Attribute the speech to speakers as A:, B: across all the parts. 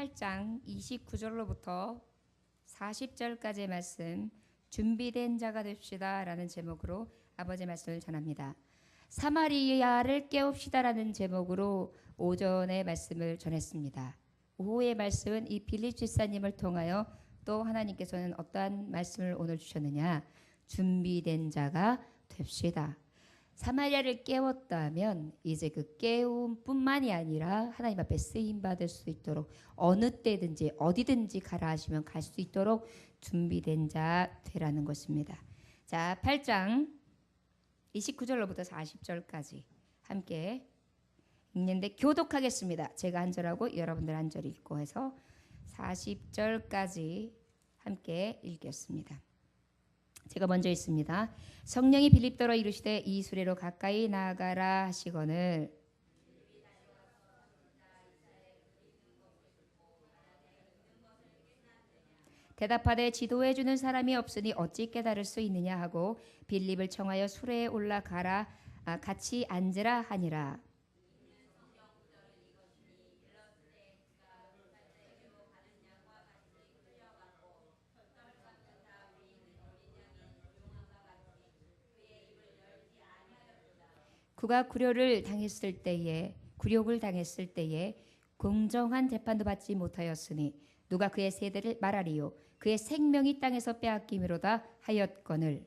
A: 8장 29절로부터 40절까지의 말씀, 준비된 자가 됩시다 라는 제목으로 아버지의 말씀을 전합니다. 사마리아를 깨웁시다 라는 제목으로 오전의 말씀을 전했습니다. 오후의 말씀은 이 빌립 집사님을 통하여 또 하나님께서는 어떠한 말씀을 오늘 주셨느냐, 준비된 자가 됩시다. 사마리아를 깨웠다면 이제 그 깨움뿐만이 아니라 하나님 앞에 쓰임 받을 수 있도록 어느 때든지 어디든지 가라 하시면 갈 수 있도록 준비된 자 되라는 것입니다. 자, 8장 29절로부터 40절까지 함께 읽는데 교독하겠습니다. 제가 한 절하고 여러분들 한 절 읽고 해서 40절까지 함께 읽겠습니다. 제가 먼저 읽습니다. 성령이 빌립더러 이르시되 이 수레로 가까이 나아가라 하시거늘 대답하되 지도해 주는 사람이 없으니 어찌 깨달을 수 있느냐 하고 빌립을 청하여 수레에 올라가라 같이 앉으라 하니라. 그가 굴욕을 당했을 때에 공정한 재판도 받지 못하였으니 누가 그의 세대를 말하리요. 그의 생명이 땅에서 빼앗김이로다 하였거늘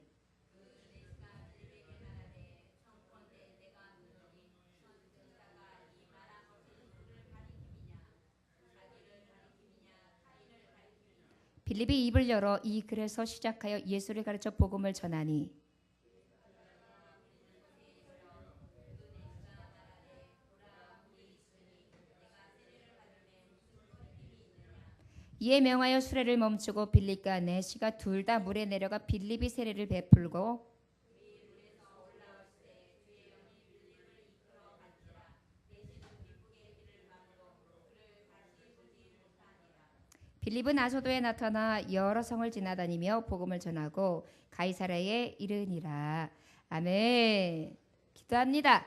A: 빌립이 입을 열어 이 글에서 시작하여 예수를 가르쳐 복음을 전하니 이에 명하여 수레를 멈추고 빌립과 내시가 둘 다 물에 내려가 빌립이 세례를 베풀고 빌립은 아소도에 나타나 여러 성을 지나다니며 복음을 전하고 가이사랴에 이르니라. 아멘. 기도합니다.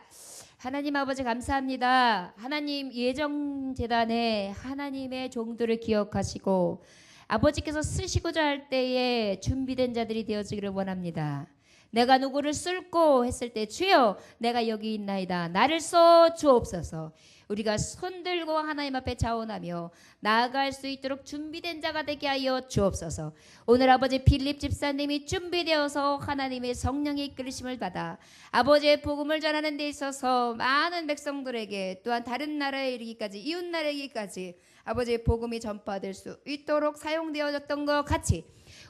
A: 하나님 아버지 감사합니다. 하나님 예정재단에 하나님의 종들을 기억하시고 아버지께서 쓰시고자 할 때에 준비된 자들이 되어지기를 원합니다. 내가 누구를 쓸고 했을 때 주여 내가 여기 있나이다. 나를 써 주옵소서. 우리가 손들고 하나님 앞에 자원하며 나아갈 수 있도록 준비된 자가 되게 하여 주옵소서. 오늘 아버지 빌립 집사님이 준비되어서 하나님의 성령의 이끌으심을 받아 아버지의 복음을 전하는 데 있어서 많은 백성들에게 또한 다른 나라에 이르기까지 이웃 나라에 이르기까지 아버지의 복음이 전파될 수 있도록 사용되어졌던 것 같이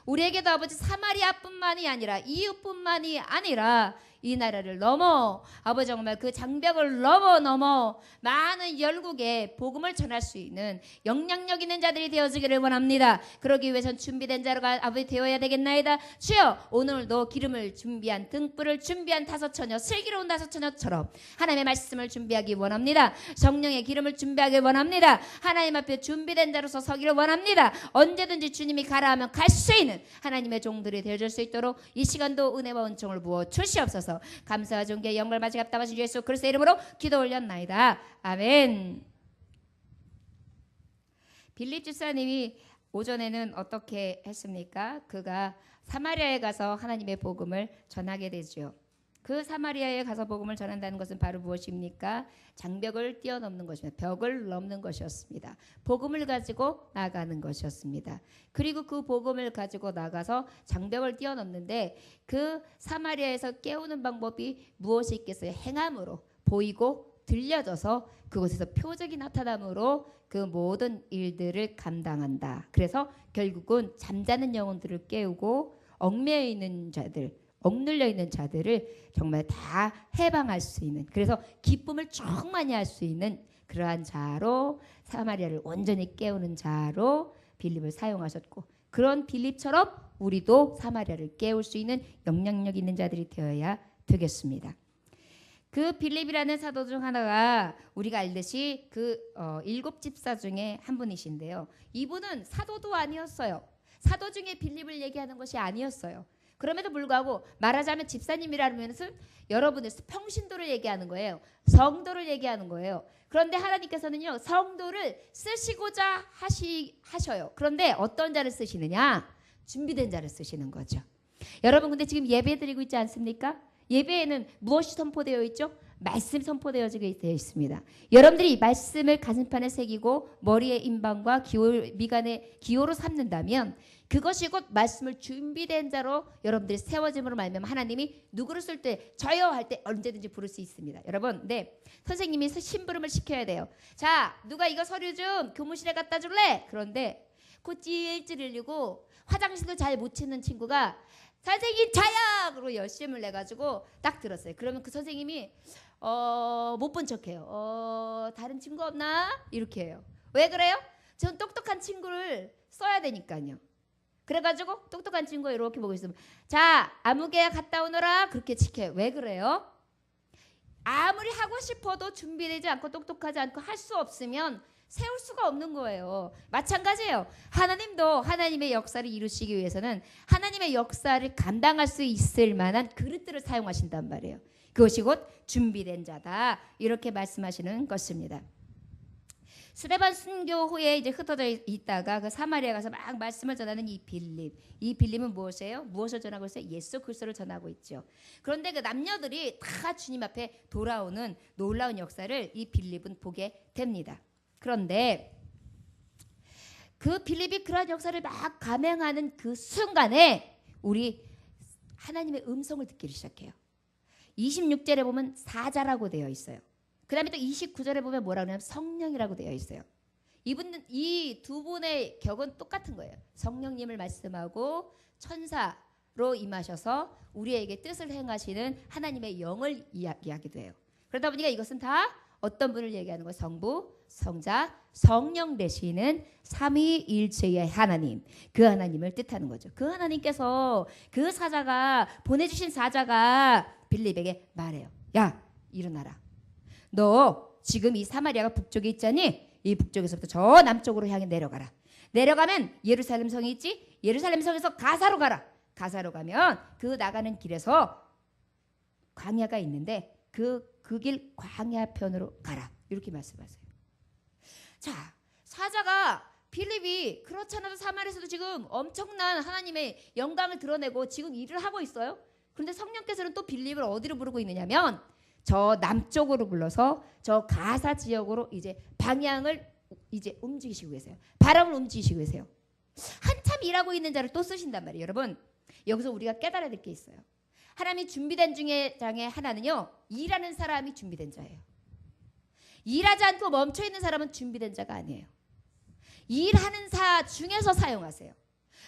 A: 우리에게도 아버지 사마리아뿐만이 아니라 이웃뿐만이 아니라 이 나라를 넘어 아버지 정말 그 장벽을 넘어 많은 열국에 복음을 전할 수 있는 영향력 있는 자들이 되어지기를 원합니다. 그러기 위해선 준비된 자가 아버지 되어야 되겠나이다. 주여 오늘도 기름을 준비한 등불을 준비한 다섯처녀 슬기로운 다섯처녀처럼 하나님의 말씀을 준비하기 원합니다. 성령의 기름을 준비하기 원합니다. 하나님 앞에 준비된 자로서 서기를 원합니다. 언제든지 주님이 가라 하면 갈 수 있는 하나님의 종들이 되어줄 수 있도록 이 시간도 은혜와 은총을 부어 주시옵소서. 감사와 존귀 영광을 마치 값당하신 예수 그리스도의 이름으로 기도 올렸나이다. 아멘. 빌립 집사님이 오전에는 어떻게 했습니까? 그가 사마리아에 가서 하나님의 복음을 전하게 되죠. 그 사마리아에 가서 복음을 전한다는 것은 바로 무엇입니까? 장벽을 뛰어넘는 것입니다. 벽을 넘는 것이었습니다. 복음을 가지고 나가는 것이었습니다. 그리고 그 복음을 가지고 나가서 장벽을 뛰어넘는데 그 사마리아에서 깨우는 방법이 무엇이 있겠어요? 행함으로 보이고 들려져서 그곳에서 표적이 나타남으로 그 모든 일들을 감당한다. 그래서 결국은 잠자는 영혼들을 깨우고 얽매여 있는 자들 억눌려 있는 자들을 정말 다 해방할 수 있는 그래서 기쁨을 충만히 할 수 있는 그러한 자로 사마리아를 온전히 깨우는 자로 빌립을 사용하셨고 그런 빌립처럼 우리도 사마리아를 깨울 수 있는 영향력 있는 자들이 되어야 되겠습니다. 그 빌립이라는 사도 중 하나가 우리가 알듯이 그 7 집사 중에 한 분이신데요. 이분은 사도도 아니었어요. 사도 중에 빌립을 얘기하는 것이 아니었어요. 그럼에도 불구하고 말하자면 집사님이라는 것은 여러분의 평신도를 얘기하는 거예요. 성도를 얘기하는 거예요. 그런데 하나님께서는요, 성도를 쓰시고자 하셔요. 그런데 어떤 자를 쓰시느냐? 준비된 자를 쓰시는 거죠. 여러분 근데 지금 예배 드리고 있지 않습니까? 예배에는 무엇이 선포되어 있죠? 말씀 선포되어지고 있습니다. 여러분들이 이 말씀을 가슴판에 새기고 머리에 임방과 미간에 기호로 삼는다면 그것이 곧 말씀을 준비된 자로 여러분들이 세워짐으로 말미암아 하나님이 누구를 쓸 때 저요 할 때 언제든지 부를 수 있습니다. 여러분, 네, 선생님이 심부름을 시켜야 돼요. 자, 누가 이거 서류 좀 교무실에 갖다 줄래? 그런데 코 찔찔 흘리고 화장실도 잘 못 찾는 친구가 선생님 저요! 그러고 열심을 내가지고 딱 들었어요. 그러면 그 선생님이 못 본 척해요. 다른 친구 없나? 이렇게 해요. 왜 그래요? 전 똑똑한 친구를 써야 되니까요. 그래가지고 똑똑한 친구 이렇게 보고 있으면 자, 아무개 갔다 오너라 그렇게 지켜요. 왜 그래요? 아무리 하고 싶어도 준비되지 않고 똑똑하지 않고 할 수 없으면 세울 수가 없는 거예요. 마찬가지예요. 하나님도 하나님의 역사를 이루시기 위해서는 하나님의 역사를 감당할 수 있을 만한 그릇들을 사용하신단 말이에요. 그것이 곧 준비된 자다. 이렇게 말씀하시는 것입니다. 스데반 순교 후에 이제 흩어져 있다가 그 사마리아 가서 막 말씀을 전하는 이 빌립. 이 빌립은 무엇이에요? 무엇을 전하고 있어요? 예수 그리스도를 전하고 있죠. 그런데 그 남녀들이 다 주님 앞에 돌아오는 놀라운 역사를 이 빌립은 보게 됩니다. 그런데 그 빌립이 그러한 역사를 막 감행하는 그 순간에 우리 하나님의 음성을 듣기 시작해요. 26절에 보면 사자라고 되어 있어요. 그 다음에 또 29절에 보면 뭐라고 하냐면 성령이라고 되어 있어요. 이 두 분의 격은 똑같은 거예요. 성령님을 말씀하고 천사로 임하셔서 우리에게 뜻을 행하시는 하나님의 영을 이야기하기도 해요. 그러다 보니까 이것은 다 어떤 분을 얘기하는 거예요? 성부, 성자, 성령 되시는 삼위일체의 하나님, 그 하나님을 뜻하는 거죠. 그 하나님께서 그 사자가 보내주신 사자가 빌립에게 말해요. 야, 일어나라. 너 지금 이 사마리아가 북쪽에 있잖니? 이 북쪽에서부터 저 남쪽으로 향해 내려가라. 내려가면 예루살렘 성이 있지? 예루살렘 성에서 가사로 가라. 가사로 가면 그 나가는 길에서 광야가 있는데 그 길 광야 편으로 가라. 이렇게 말씀하세요. 자, 사자가 빌립이 그렇지 않아도 사마리아에서도 지금 엄청난 하나님의 영광을 드러내고 지금 일을 하고 있어요. 그런데 성령께서는 또 빌립을 어디로 부르고 있느냐면 저 남쪽으로 불러서 저 가사 지역으로 이제 방향을 이제 움직이시고 계세요. 바람을 움직이시고 계세요. 한참 일하고 있는 자를 또 쓰신단 말이에요. 여러분, 여기서 우리가 깨달아야 될 게 있어요. 하나님이 준비된 중에 하나는요, 일하는 사람이 준비된 자예요. 일하지 않고 멈춰있는 사람은 준비된 자가 아니에요. 일하는 자 중에서 사용하세요.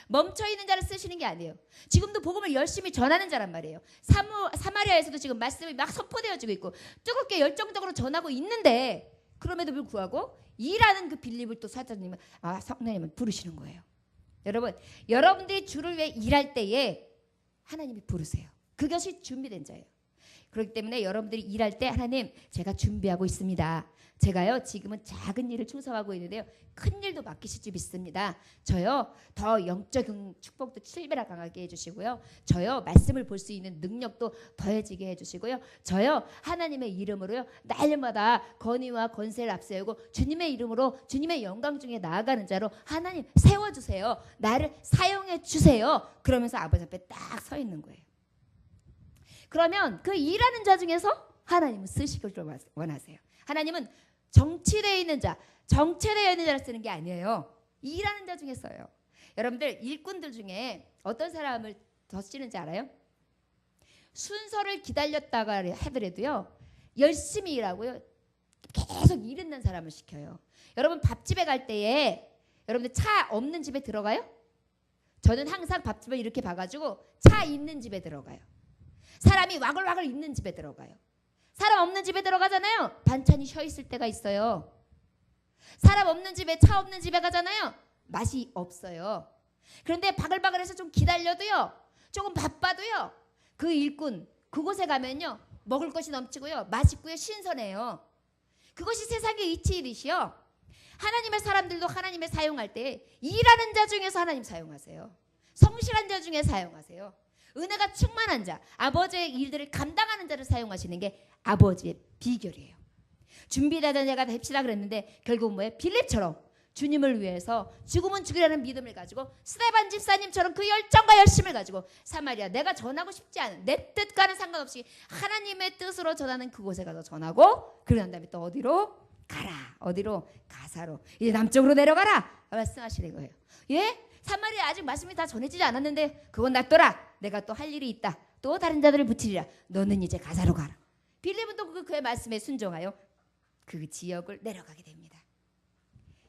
A: 멈춰있는 자를 쓰시는 게 아니에요. 지금도 복음을 열심히 전하는 자란 말이에요. 사마리아에서도 지금 말씀이 막 선포되어지고 있고 뜨겁게 열정적으로 전하고 있는데 그럼에도 불구하고 일하는 그 빌립을 또 사자님은 성령님은 부르시는 거예요. 여러분, 여러분들이 주를 위해 일할 때에 하나님이 부르세요. 그것이 준비된 자예요. 그렇기 때문에 여러분들이 일할 때 하나님 제가 준비하고 있습니다. 제가요 지금은 작은 일을 충성하고 있는데요 큰 일도 맡기실 줄 믿습니다. 저요 더 영적인 축복도 7배나 강하게 해주시고요. 저요 말씀을 볼 수 있는 능력도 더해지게 해주시고요. 저요 하나님의 이름으로요 날마다 권위와 권세를 앞세우고 주님의 이름으로 주님의 영광 중에 나아가는 자로 하나님 세워주세요. 나를 사용해 주세요. 그러면서 아버지 앞에 딱 서 있는 거예요. 그러면 그 일하는 자 중에서 하나님은 쓰시길 원하세요. 하나님은 정치되어 있는 자, 정체되어 있는 자를 쓰는 게 아니에요. 일하는 자 중에 써요. 여러분들 일꾼들 중에 어떤 사람을 더 쓰는지 알아요? 순서를 기다렸다가 하더라도요 열심히 일하고요 계속 일 있는 사람을 시켜요. 여러분 밥집에 갈 때에 여러분들 차 없는 집에 들어가요? 저는 항상 밥집을 이렇게 봐가지고 차 있는 집에 들어가요. 사람이 와글와글 있는 집에 들어가요. 사람 없는 집에 들어가잖아요. 반찬이 쉬어 있을 때가 있어요. 사람 없는 집에 차 없는 집에 가잖아요. 맛이 없어요. 그런데 바글바글해서 좀 기다려도요. 조금 바빠도요. 그 일꾼 그곳에 가면요. 먹을 것이 넘치고요. 맛있고요. 신선해요. 그것이 세상의 이치이듯이요. 하나님의 사람들도 하나님을 사용할 때 일하는 자 중에서 하나님 사용하세요. 성실한 자 중에 사용하세요. 은혜가 충만한 자, 아버지의 일들을 감당하는 자를 사용하시는 게 아버지의 비결이에요. 준비되던 자가 됩시다 그랬는데 결국 뭐예요? 빌립처럼 주님을 위해서 죽으면 죽이라는 믿음을 가지고 스데반 집사님처럼 그 열정과 열심을 가지고 사마리아, 내가 전하고 싶지 않은 내 뜻과는 상관없이 하나님의 뜻으로 전하는 그곳에 가서 전하고, 그러고 난 다음에 또 어디로 가라. 어디로? 가사로. 이제 남쪽으로 내려가라 말씀하시는 거예요. 예? 사마리아 아직 말씀이 다 전해지지 않았는데 그건 놔둬라. 내가 또 할 일이 있다. 또 다른 자들을 붙이리라. 너는 이제 가사로 가라. 빌립은 또 그의 말씀에 순종하여 그 지역을 내려가게 됩니다.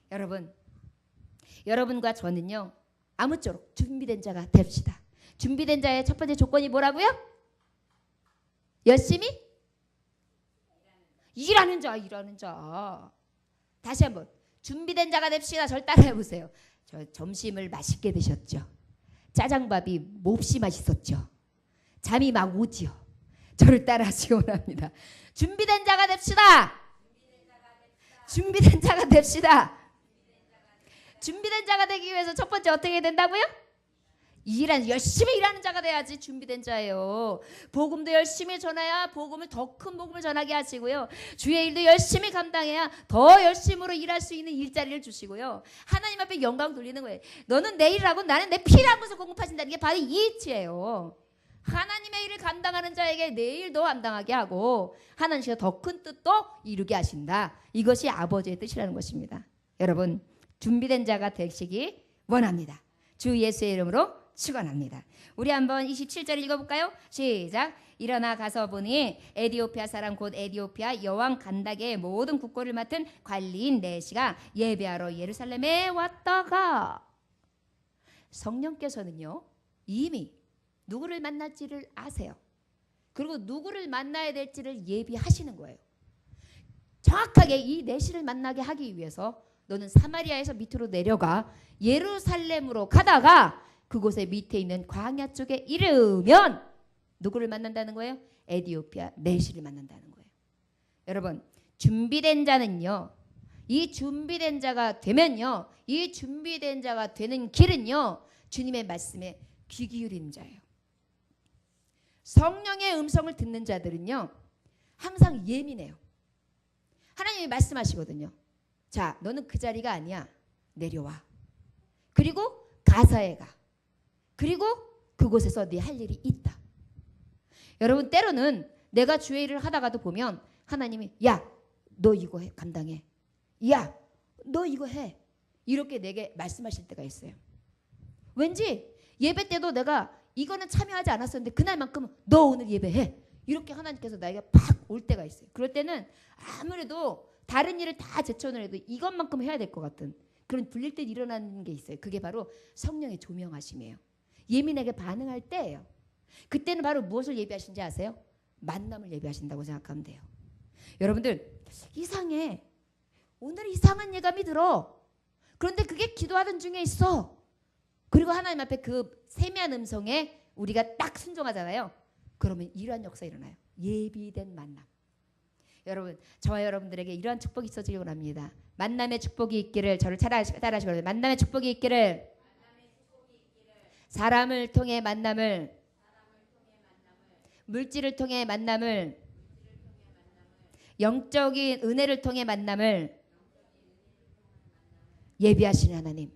A: 여러분, 여러분과 저는요, 아무쪼록 준비된 자가 됩시다. 준비된 자의 첫 번째 조건이 뭐라고요? 열심히 일하는 자, 일하는 자. 다시 한번 준비된 자가 됩시다. 저를 따라해 보세요. 저 점심을 맛있게 드셨죠? 짜장밥이 몹시 맛있었죠? 잠이 막 오지요? 저를 따라하시기 원합니다. 준비된 자가 됩시다. 준비된 자가 됩시다. 준비된 자가 되기 위해서 첫 번째 어떻게 된다고요? 열심히 일하는 자가 돼야지 준비된 자예요. 복음도 열심히 전해야 복음을, 더 큰 복음을 전하게 하시고요. 주의 일도 열심히 감당해야 더 열심으로 일할 수 있는 일자리를 주시고요. 하나님 앞에 영광 돌리는 거예요. 너는 내 일을 하고 나는 내 피를 하고서 공급하신다는 게 바로 이 이치예요. 하나님의 일을 감당하는 자에게 내 일도 감당하게 하고 하나님께서 더 큰 뜻도 이루게 하신다. 이것이 아버지의 뜻이라는 것입니다. 여러분, 준비된 자가 되시기 원합니다. 주 예수의 이름으로 축원합니다. 우리 한번 27절 읽어볼까요? 시작. 일어나 가서 보니 에디오피아 사람 곧 에디오피아 여왕 간닥의 모든 국고를 맡은 관리인 내시가 예배하러 예루살렘에 왔다가, 성령께서는요 이미 누구를 만날지를 아세요. 그리고 누구를 만나야 될지를 예비하시는 거예요. 정확하게 이 내시를 만나게 하기 위해서 너는 사마리아에서 밑으로 내려가 예루살렘으로 가다가 그곳에 밑에 있는 광야 쪽에 이르면 누구를 만난다는 거예요? 에디오피아 내시를 만난다는 거예요. 여러분, 준비된 자는요, 이 준비된 자가 되면요, 이 준비된 자가 되는 길은요, 주님의 말씀에 귀 기울이는 자예요. 성령의 음성을 듣는 자들은요 항상 예민해요. 하나님이 말씀하시거든요. 자, 너는 그 자리가 아니야. 내려와. 그리고 가사에 가. 그리고 그곳에서 네 할 일이 있다. 여러분, 때로는 내가 주의 일을 하다가도 보면 하나님이 야, 너 이거 해, 감당해. 야, 너 이거 해. 이렇게 내게 말씀하실 때가 있어요. 왠지 예배 때도 내가 이거는 참여하지 않았었는데 그날만큼은 너 오늘 예배해. 이렇게 하나님께서 나에게 팍 올 때가 있어요. 그럴 때는 아무래도 다른 일을 다 제쳐놓은 해도 이것만큼 해야 될 것 같은 그런 불릴 때 일어나는 게 있어요. 그게 바로 성령의 조명하심이에요. 예민하게 반응할 때예요. 그때는 바로 무엇을 예비하신지 아세요? 만남을 예비하신다고 생각하면 돼요. 여러분들, 이상해. 오늘 이상한 예감이 들어. 그런데 그게 기도하던 중에 있어. 그리고 하나님 앞에 그 세미한 음성에 우리가 딱 순종하잖아요. 그러면 이러한 역사 일어나요. 예비된 만남. 여러분, 저와 여러분들에게 이러한 축복이 있어지기 원합니다. 만남의 축복이 있기를, 저를 따라하시거든요. 만남의 축복이 있기를, 사람을 통해 만남을, 물질을 통해 만남을, 영적인 은혜를 통해 만남을 예비하시는 하나님,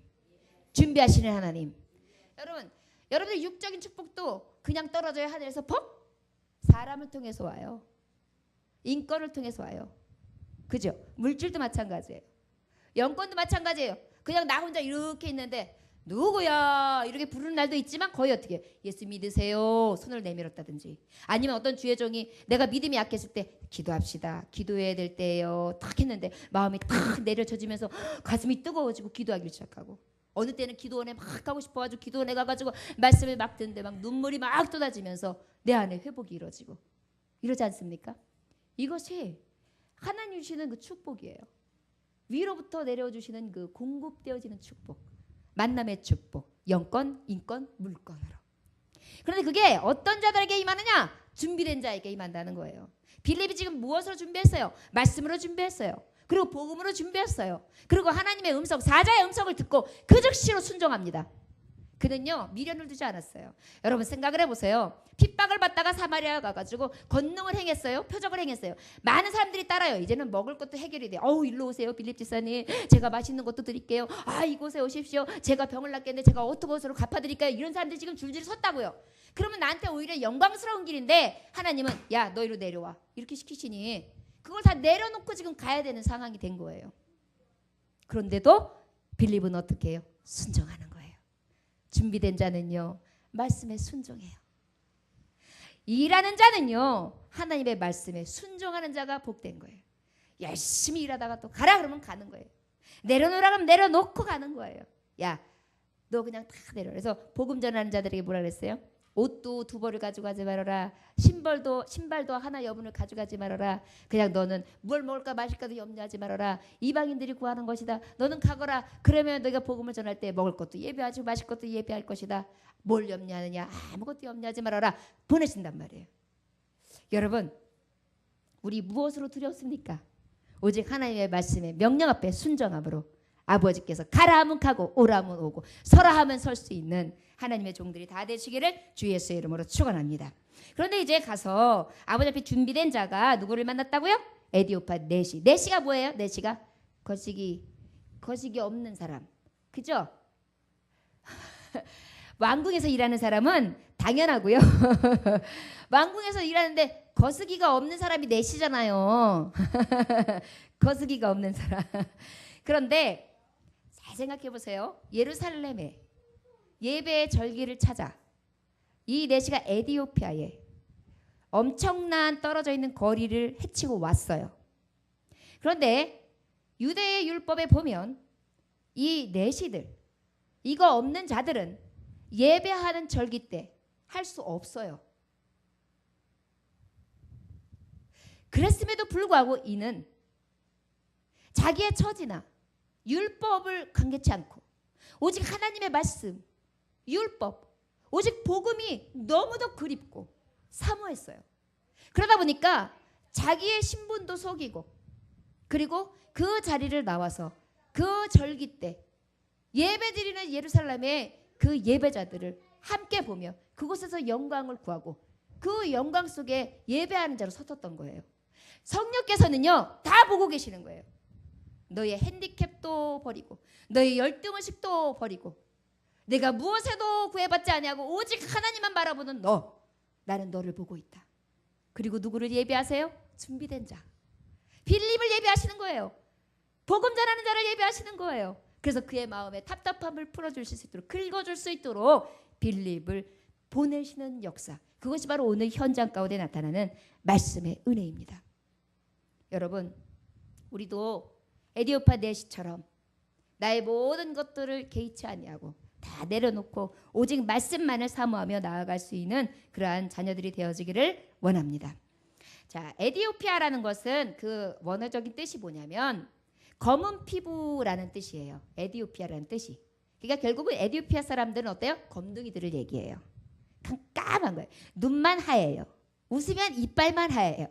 A: 준비하시는 하나님. 여러분들 육적인 축복도 그냥 떨어져야 하늘에서 퍽? 사람을 통해서 와요. 인권을 통해서 와요. 그죠? 물질도 마찬가지예요. 영권도 마찬가지예요. 그냥 나 혼자 이렇게 있는데 누구야 이렇게 부르는 날도 있지만 거의 어떻게 예수 믿으세요 손을 내밀었다든지, 아니면 어떤 주의 종이 내가 믿음이 약했을 때 기도합시다, 기도해야 될 때예요 탁 했는데 마음이 탁 내려쳐지면서 가슴이 뜨거워지고 기도하기 시작하고, 어느 때는 기도원에 막 가고 싶어가지고 기도원에 가가지고 말씀을 막 듣는데 막 눈물이 막 쏟아지면서 내 안에 회복이 이루어지고, 이러지 않습니까? 이것이 하나님 주시는 그 축복이에요. 위로부터 내려와 주시는 그 공급되어지는 축복, 만남의 축복, 영권, 인권, 물권으로. 그런데 그게 어떤 자들에게 임하느냐? 준비된 자에게 임한다는 거예요. 빌립이 지금 무엇으로 준비했어요? 말씀으로 준비했어요. 그리고 복음으로 준비했어요. 그리고 하나님의 음성, 사자의 음성을 듣고 그 즉시로 순종합니다. 그는요 미련을 두지 않았어요. 여러분 생각을 해보세요. 핍박을 받다가 사마리아 가가지고 권능을 행했어요. 표적을 행했어요. 많은 사람들이 따라요. 이제는 먹을 것도 해결이 돼요. 일로 오세요 빌립 지사님. 제가 맛있는 것도 드릴게요. 이곳에 오십시오. 제가 병을 낫겠는데 제가 어떻게 갚아드릴까요? 이런 사람들이 지금 줄줄이 섰다고요. 그러면 나한테 오히려 영광스러운 길인데 하나님은 야 너 이리로 내려와 이렇게 시키시니 그걸 다 내려놓고 지금 가야 되는 상황이 된 거예요. 그런데도 빌립은 어떻게 해요? 순종하는 거예요. 준비된 자는요 말씀에 순종해요. 일하는 자는요 하나님의 말씀에 순종하는 자가 복된 거예요. 열심히 일하다가 또 가라 그러면 가는 거예요. 내려놓으라 그러면 내려놓고 가는 거예요. 야 너 그냥 다 내려. 그래서 복음 전하는 자들에게 뭐라 그랬어요? 옷도 2벌을 가져가지 말아라. 신발도 하나 여분을 가져가지 말아라. 그냥 너는 뭘 먹을까 마실까도 염려하지 말아라. 이방인들이 구하는 것이다. 너는 가거라. 그러면 너희가 복음을 전할 때 먹을 것도 예배하고 마실 것도 예배할 것이다. 뭘 염려하느냐? 아무것도 염려하지 말아라. 보내신단 말이에요. 여러분 우리 무엇으로 두렵습니까? 오직 하나님의 말씀에 명령 앞에 순종함으로 아버지께서 가라 하면 가고 오라 하면 오고 서라 하면 설 수 있는 하나님의 종들이 다 되시기를 주 예수의 이름으로 축원합니다. 그런데 이제 가서 아버지 앞에 준비된 자가 누구를 만났다고요? 에디오파 넷이. 넷이가 뭐예요? 넷이가 거시기 없는 사람. 그죠? 왕궁에서 일하는 사람은 당연하고요. 왕궁에서 일하는데 거스기가 없는 사람이 넷이잖아요. 거스기가 없는 사람. 그런데 잘 생각해 보세요. 예루살렘에 예배의 절기를 찾아 이 넷이가 에디오피아에 엄청난 떨어져 있는 거리를 헤치고 왔어요. 그런데 유대의 율법에 보면 이 넷이들 이거 없는 자들은 예배하는 절기 때 할 수 없어요. 그랬음에도 불구하고 이는 자기의 처지나 율법을 간계치 않고 오직 하나님의 말씀, 율법, 오직 복음이 너무도 그립고 사모했어요. 그러다 보니까 자기의 신분도 속이고 그리고 그 자리를 나와서 그 절기 때 예배드리는 예루살렘의 그 예배자들을 함께 보며 그곳에서 영광을 구하고 그 영광 속에 예배하는 자로 섰었던 거예요. 성령께서는요 다 보고 계시는 거예요. 너의 핸디캡도 버리고 너의 열등의식도 버리고 내가 무엇에도 구애받지 아니하고 오직 하나님만 바라보는 너, 나는 너를 보고 있다. 그리고 누구를 예배하세요? 준비된 자 빌립을 예배하시는 거예요. 복음 전하는 자를 예배하시는 거예요. 그래서 그의 마음에 답답함을 풀어주실 수 있도록 긁어줄 수 있도록 빌립을 보내시는 역사, 그것이 바로 오늘 현장 가운데 나타나는 말씀의 은혜입니다. 여러분 우리도 에디오파 넷이처럼 나의 모든 것들을 개의치 아니하고 다 내려놓고 오직 말씀만을 사모하며 나아갈 수 있는 그러한 자녀들이 되어지기를 원합니다. 자, 에디오피아라는 것은 그 원어적인 뜻이 뭐냐면 검은 피부라는 뜻이에요. 에디오피아라는 뜻이. 그러니까 결국은 에디오피아 사람들은 어때요? 검둥이들을 얘기해요. 깜깜한 거예요. 눈만 하얘요. 웃으면 이빨만 하얘요.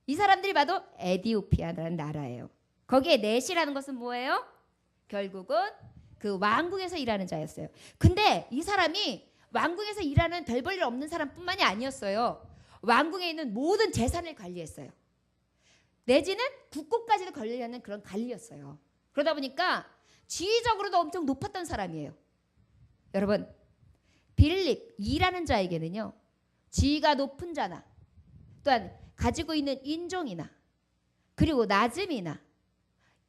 A: 이 사람들이 봐도 에디오피아라는 나라예요. 거기에 넷이라는 것은 뭐예요? 결국은 그 왕궁에서 일하는 자였어요. 근데 이 사람이 왕궁에서 일하는 별 볼 일 없는 사람뿐만이 아니었어요. 왕궁에 있는 모든 재산을 관리했어요. 내지는 국고까지도 관리하는 그런 관리였어요. 그러다 보니까 지위적으로도 엄청 높았던 사람이에요. 여러분 빌립 일하는 자에게는요 지위가 높은 자나 또한 가지고 있는 인종이나 그리고 낮음이나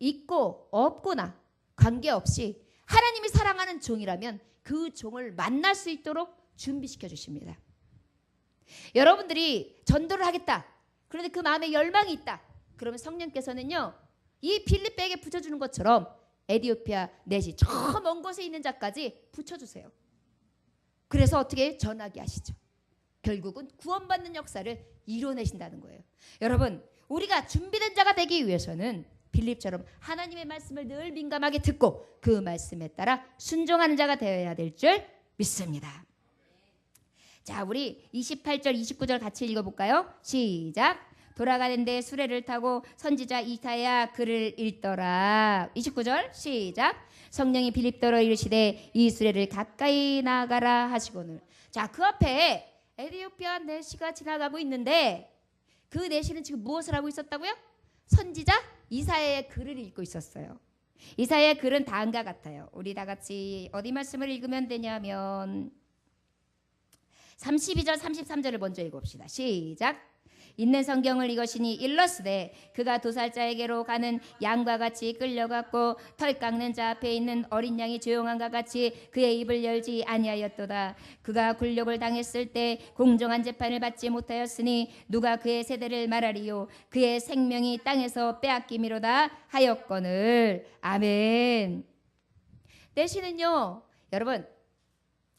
A: 있고 없거나 관계없이 하나님이 사랑하는 종이라면 그 종을 만날 수 있도록 준비시켜 주십니다. 여러분들이 전도를 하겠다. 그런데 그 마음에 열망이 있다. 그러면 성령께서는요 이 빌립에게 붙여주는 것처럼 에디오피아 넷이 저 먼 곳에 있는 자까지 붙여주세요. 그래서 어떻게 전하게 하시죠. 결국은 구원받는 역사를 이뤄내신다는 거예요. 여러분 우리가 준비된 자가 되기 위해서는 빌립처럼 하나님의 말씀을 늘 민감하게 듣고 그 말씀에 따라 순종하는 자가 되어야 될 줄 믿습니다. 자, 우리 28절 29절 같이 읽어볼까요? 시작. 돌아가는 데 수레를 타고 선지자 이사야 글을 읽더라. 29절 시작. 성령이 빌립더러 이르시되 이 수레를 가까이 나가라 하시거늘. 자, 그 앞에 에디오피아 내시가 지나가고 있는데 그 내시는 지금 무엇을 하고 있었다고요? 선지자 이사야의 글을 읽고 있었어요. 이사야의 글은 다음과 같아요. 우리 다 같이 어디 말씀을 읽으면 되냐면 32절 33절을 먼저 읽읍시다. 시작. 있는 성경을 이것이니 일러스되 그가 도살자에게로 가는 양과 같이 끌려갔고 털 깎는 자 앞에 있는 어린 양이 조용한과 같이 그의 입을 열지 아니하였도다. 그가 굴욕을 당했을 때 공정한 재판을 받지 못하였으니 누가 그의 세대를 말하리요. 그의 생명이 땅에서 빼앗김이로다 하였거늘. 아멘. 내시는요 여러분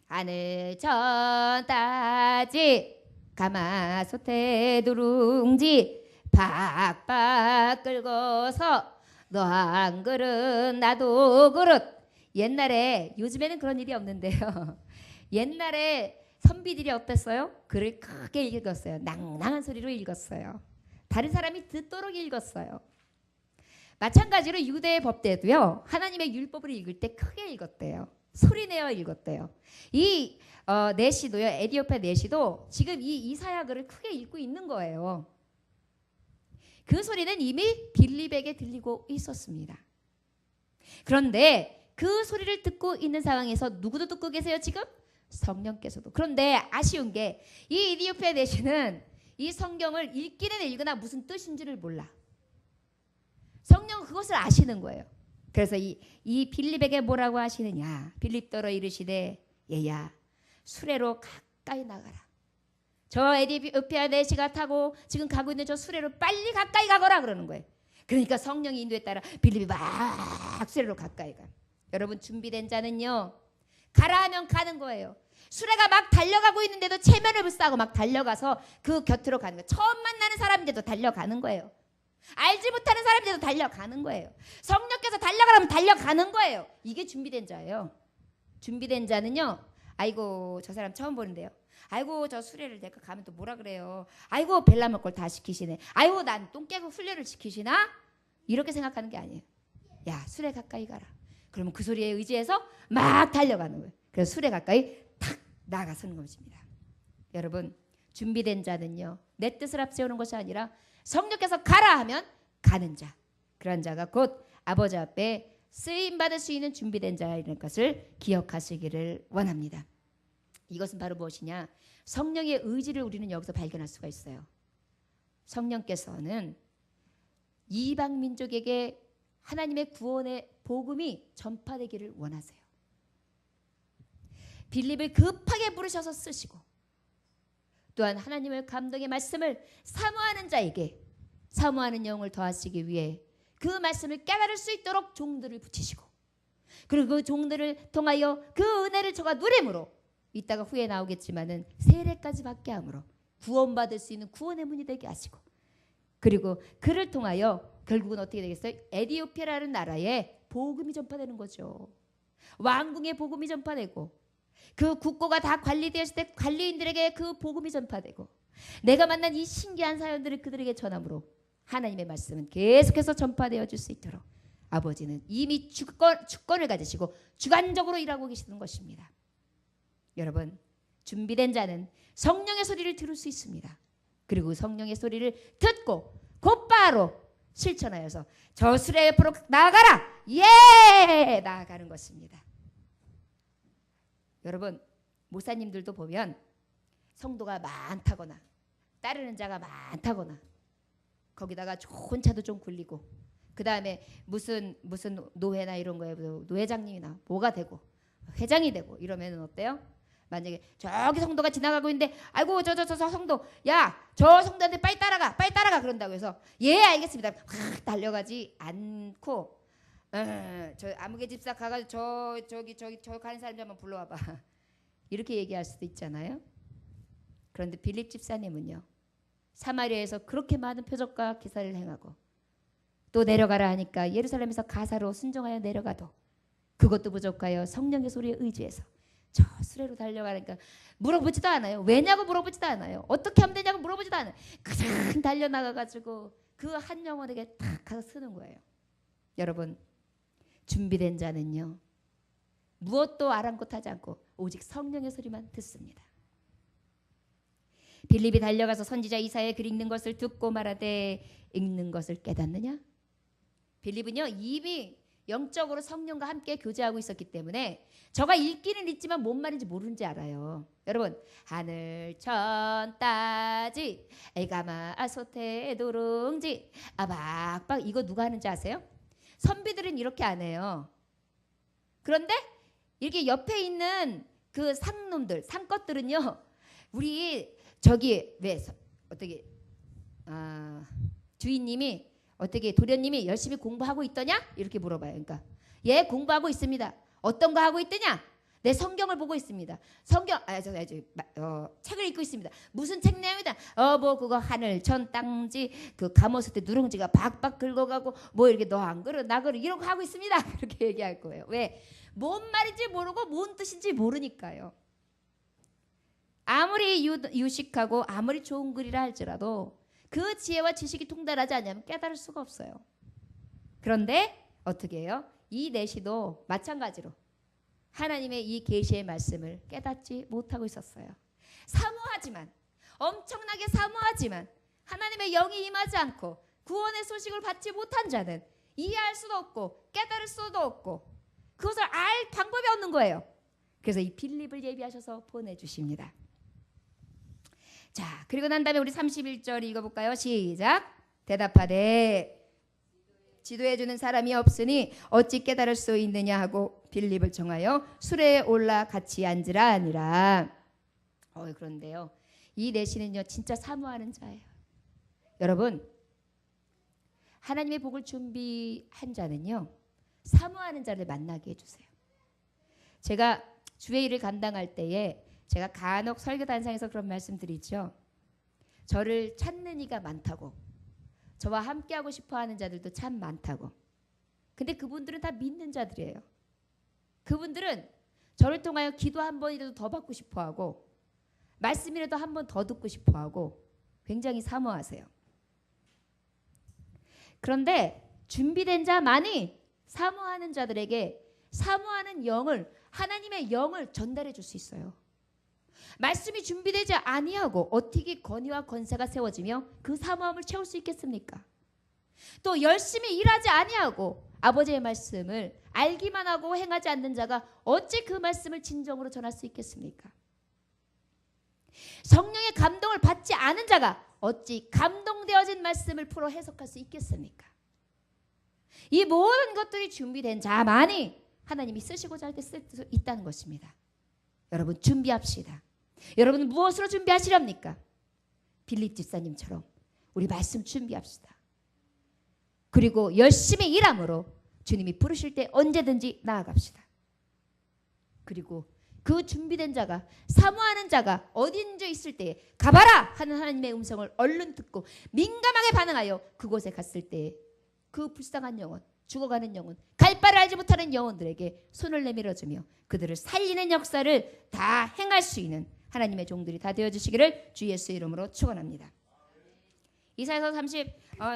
A: 하늘 전 따지 가마솥에 누룽지 박박 끓고서 너 한 그릇 나도 그릇. 옛날에 요즘에는 그런 일이 없는데요. 옛날에 선비들이 어땠어요? 글을 크게 읽었어요. 낭낭한 소리로 읽었어요. 다른 사람이 듣도록 읽었어요. 마찬가지로 유대의 법대도요. 하나님의 율법을 읽을 때 크게 읽었대요. 소리내어 읽었대요. 이 내시도요. 에디오피아 내시도 지금 이 이사야 글을 크게 읽고 있는 거예요. 그 소리는 이미 빌립에게 들리고 있었습니다. 그런데 그 소리를 듣고 있는 상황에서 누구도 듣고 계세요 지금? 성령께서도. 그런데 아쉬운 게 이 에디오피아 내시는 이 성경을 읽기는 읽으나 무슨 뜻인지를 몰라. 성령은 그것을 아시는 거예요. 그래서 이 빌립에게 뭐라고 하시느냐. 빌립더러 이르시되 얘야 수레로 가까이 나가라. 저 에디오피아 내시가 타고 지금 가고 있는 저 수레로 빨리 가까이 가거라 그러는 거예요. 그러니까 성령의 인도에 따라 빌립이 막 수레로 가까이 가. 여러분 준비된 자는요 가라 하면 가는 거예요. 수레가 막 달려가고 있는데도 체면을 불사하고 막 달려가서 그 곁으로 가는 거예요. 처음 만나는 사람인데도 달려가는 거예요. 알지 못하는 사람인데도 달려가는 거예요. 성령께서 달려가라면 달려가는 거예요. 이게 준비된 자예요. 준비된 자는요 아이고 저 사람 처음 보는데요. 아이고 저 수레를 내가 가면 또 뭐라 그래요. 아이고 벨라먹 걸 다 시키시네. 아이고 난 똥 깨고 훈련을 시키시나? 이렇게 생각하는 게 아니에요. 야 수레 가까이 가라. 그러면 그 소리에 의지해서 막 달려가는 거예요. 그래서 수레 가까이 탁 나가서는 것입니다. 여러분 준비된 자는요 내 뜻을 앞세우는 것이 아니라 성령께서 가라 하면 가는 자. 그런 자가 곧 아버지 앞에 쓰임받을 수 있는 준비된 자라는 것을 기억하시기를 원합니다. 이것은 바로 무엇이냐? 성령의 의지를 우리는 여기서 발견할 수가 있어요. 성령께서는 이방 민족에게 하나님의 구원의 복음이 전파되기를 원하세요. 빌립을 급하게 부르셔서 쓰시고 또한 하나님의 감동의 말씀을 사모하는 자에게 사모하는 영을 더하시기 위해 그 말씀을 깨달을 수 있도록 종들을 붙이시고 그리고 그 종들을 통하여 그 은혜를 저가 누림으로 이따가 후에 나오겠지만은 세례까지 받게 함으로 구원받을 수 있는 구원의 문이 되게 하시고 그리고 그를 통하여 결국은 어떻게 되겠어요? 에디오피아라는 나라에 복음이 전파되는 거죠. 왕궁의 복음이 전파되고 그 국고가 다 관리되었을 때 관리인들에게 그 복음이 전파되고 내가 만난 이 신기한 사연들을 그들에게 전함으로 하나님의 말씀은 계속해서 전파되어 줄 수 있도록 아버지는 이미 주권을 가지시고 주관적으로 일하고 계시는 것입니다. 여러분 준비된 자는 성령의 소리를 들을 수 있습니다. 그리고 성령의 소리를 듣고 곧바로 실천하여서 저 수레 옆으로 나아가라. 예! 나아가는 것입니다. 여러분 목사님들도 보면 성도가 많다거나 따르는 자가 많다거나 거기다가 좋은 차도 좀 굴리고 그 다음에 무슨 노회나 이런 거에 노회장님이나 뭐가 되고 회장이 되고 이러면 어때요? 만약에 저기 성도가 지나가고 있는데 아이고 저 성도 야 저 성도한테 빨리 따라가 그런다고 해서 예 알겠습니다 확 달려가지 않고 저 아무개 집사 가가지고 저 가는 사람 좀 한번 불러와봐 이렇게 얘기할 수도 있잖아요. 그런데 빌립 집사님은요 사마리아에서 그렇게 많은 표적과 기사를 행하고 또 내려가라 하니까 예루살렘에서 가사로 순종하여 내려가도 그것도 부족하여 성령의 소리에 의지해서 저 수레로 달려가니까 물어보지도 않아요. 왜냐고 물어보지도 않아요. 어떻게 하면 되냐고 물어보지도 않아요. 그냥 달려나가가지고 그 한 영혼에게 탁 가서 쓰는 거예요. 여러분 준비된 자는요 무엇도 아랑곳하지 않고 오직 성령의 소리만 듣습니다. 빌립이 달려가서 선지자 이사야의 글 읽는 것을 듣고 말하되 읽는 것을 깨닫느냐? 빌립은요 이미 영적으로 성령과 함께 교제하고 있었기 때문에 저가 읽기는 읽지만 뭔 말인지 모르는지 알아요. 여러분 하늘 천 따지 에가마 아소테 도룽지 아박박 이거 누가 하는지 아세요? 선비들은 이렇게 안 해요. 그런데 이렇게 옆에 있는 그 상놈들 상것들은요 우리 저기 왜 어떻게 주인님이 어떻게 도련님이 열심히 공부하고 있더냐? 이렇게 물어봐요. 그러니까 예 공부하고 있습니다. 어떤 거 하고 있더냐? 내 성경을 보고 있습니다. 성경 책을 읽고 있습니다. 무슨 책 내용이다? 뭐 그거 하늘 천 땅지 그 가모스테 누룽지가 박박 긁어가고 뭐 이렇게 너 안 그러 나 그러 이런 거 하고 있습니다. 그렇게 얘기할 거예요. 왜? 뭔 말인지 모르고 뭔 뜻인지 모르니까요. 아무리 유식하고 아무리 좋은 글이라 할지라도 그 지혜와 지식이 통달하지 않으면 깨달을 수가 없어요. 그런데 어떻게 해요? 이 내시도 마찬가지로 하나님의 이 계시의 말씀을 깨닫지 못하고 있었어요. 사모하지만 엄청나게 사모하지만 하나님의 영이 임하지 않고 구원의 소식을 받지 못한 자는 이해할 수도 없고 깨달을 수도 없고 그것을 알 방법이 없는 거예요. 그래서 이 빌립을 예비하셔서 보내주십니다. 자, 그리고 난 다음에 우리 31절 읽어볼까요? 시작. 대답하되 지도해주는 사람이 없으니 어찌 깨달을 수 있느냐 하고 빌립을 정하여 수레에 올라 같이 앉으라 하니라. 그런데요. 이 내시는요 진짜 사모하는 자예요. 여러분 하나님의 복을 준비한 자는요 사모하는 자를 만나게 해주세요. 제가 주의 일을 감당할 때에 제가 간혹 설교단상에서 그런 말씀드리죠. 저를 찾는 이가 많다고 저와 함께하고 싶어하는 자들도 참 많다고. 근데 그분들은 다 믿는 자들이에요. 그분들은 저를 통하여 기도 한 번이라도 더 받고 싶어하고 말씀이라도 한 번 더 듣고 싶어하고 굉장히 사모하세요. 그런데 준비된 자만이 사모하는 자들에게 사모하는 영을 하나님의 영을 전달해 줄 수 있어요. 말씀이 준비되지 아니하고 어떻게 권위와 권세가 세워지며 그 사모함을 채울 수 있겠습니까? 또 열심히 일하지 아니하고 아버지의 말씀을 알기만 하고 행하지 않는 자가 어찌 그 말씀을 진정으로 전할 수 있겠습니까? 성령의 감동을 받지 않은 자가 어찌 감동되어진 말씀을 풀어 해석할 수 있겠습니까? 이 모든 것들이 준비된 자만이 하나님이 쓰시고자 할 때 쓸 수 있다는 것입니다. 여러분 준비합시다. 여러분 무엇으로 준비하시렵니까? 빌립 집사님처럼 우리 말씀 준비합시다. 그리고 열심히 일함으로 주님이 부르실 때 언제든지 나아갑시다. 그리고 그 준비된 자가 사모하는 자가 어딘지 있을 때 가봐라 하는 하나님의 음성을 얼른 듣고 민감하게 반응하여 그곳에 갔을 때 그 불쌍한 영혼 죽어가는 영혼 갈 바를 알지 못하는 영혼들에게 손을 내밀어주며 그들을 살리는 역사를 다 행할 수 있는 하나님의 종들이 다 되어주시기를 주 예수의 이름으로 축원합니다. 이사야서 30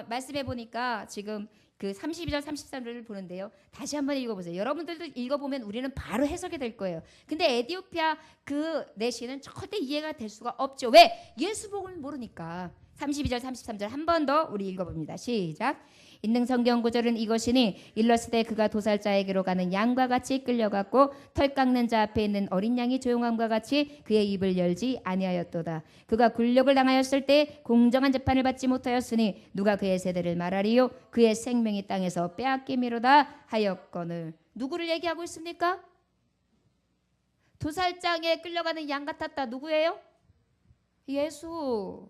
A: 말씀해 보니까 지금 그 32절 33절을 보는데요. 다시 한번 읽어보세요. 여러분들도 읽어보면 우리는 바로 해석이 될 거예요. 근데 에디오피아 그 내시는 절대 이해가 될 수가 없죠. 왜? 예수 복음을 모르니까. 32절 33절 한 번 더 우리 읽어봅니다. 시작. 있는 성경 구절은 이것이니 일렀을 그가 도살자에게로 가는 양과 같이 끌려갔고 털 깎는 자 앞에 있는 어린 양이 조용함과 같이 그의 입을 열지 아니하였도다. 그가 굴욕을 당하였을 때 공정한 재판을 받지 못하였으니 누가 그의 세대를 말하리요 그의 생명이 땅에서 빼앗김이로다 하였거늘. 누구를 얘기하고 있습니까? 도살장에 끌려가는 양 같았다. 누구예요? 예수.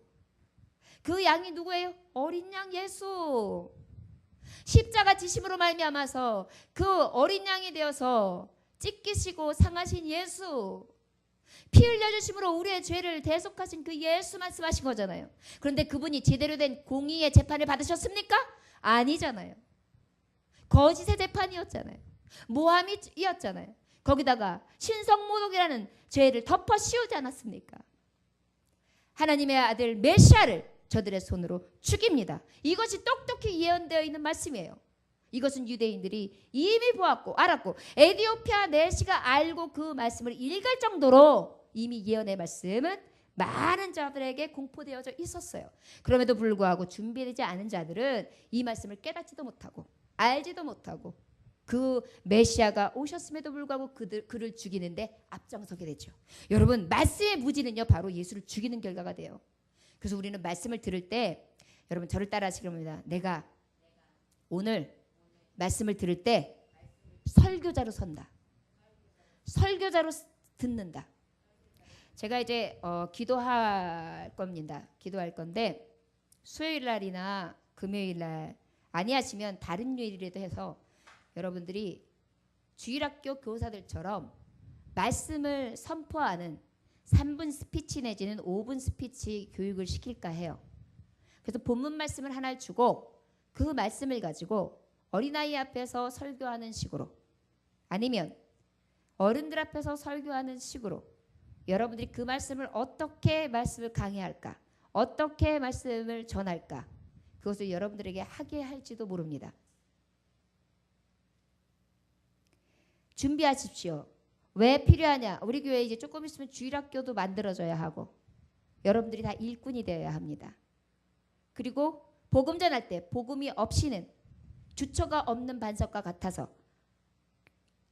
A: 그 양이 누구예요? 어린 양 예수. 십자가 지심으로 말미암아서 그 어린 양이 되어서 찢기시고 상하신 예수, 피 흘려주심으로 우리의 죄를 대속하신 그 예수 말씀하신 거잖아요. 그런데 그분이 제대로 된 공의의 재판을 받으셨습니까? 아니잖아요. 거짓의 재판이었잖아요. 모함이었잖아요. 거기다가 신성모독이라는 죄를 덮어 씌우지 않았습니까? 하나님의 아들 메시아를 저들의 손으로 죽입니다. 이것이 똑똑히 예언되어 있는 말씀이에요. 이것은 유대인들이 이미 보았고 알았고 에디오피아 내시가 알고 그 말씀을 읽을 정도로 이미 예언의 말씀은 많은 자들에게 공포되어져 있었어요. 그럼에도 불구하고 준비되지 않은 자들은 이 말씀을 깨닫지도 못하고 알지도 못하고 그 메시아가 오셨음에도 불구하고 그를 죽이는데 앞장서게 되죠. 여러분 말씀의 무지는요 바로 예수를 죽이는 결과가 돼요. 그래서 우리는 말씀을 들을 때 여러분 저를 따라 하시기 바랍니다. 내가 오늘 말씀을 들을 때 설교자로 선다. 설교자로 듣는다. 제가 이제 기도할 겁니다. 기도할 건데 수요일 날이나 금요일 날 아니하시면 다른 요일이라도 해서 여러분들이 주일학교 교사들처럼 말씀을 선포하는 3분 스피치 내지는 5분 스피치 교육을 시킬까 해요. 그래서 본문 말씀을 하나 주고 그 말씀을 가지고 어린아이 앞에서 설교하는 식으로 아니면 어른들 앞에서 설교하는 식으로 여러분들이 그 말씀을 어떻게 말씀을 강의할까? 어떻게 말씀을 전할까? 그것을 여러분들에게 하게 할지도 모릅니다. 준비하십시오. 왜 필요하냐? 우리 교회에 이제 조금 있으면 주일학교도 만들어져야 하고 여러분들이 다 일꾼이 되어야 합니다. 그리고 복음 전할 때 복음이 없이는 주처가 없는 반석과 같아서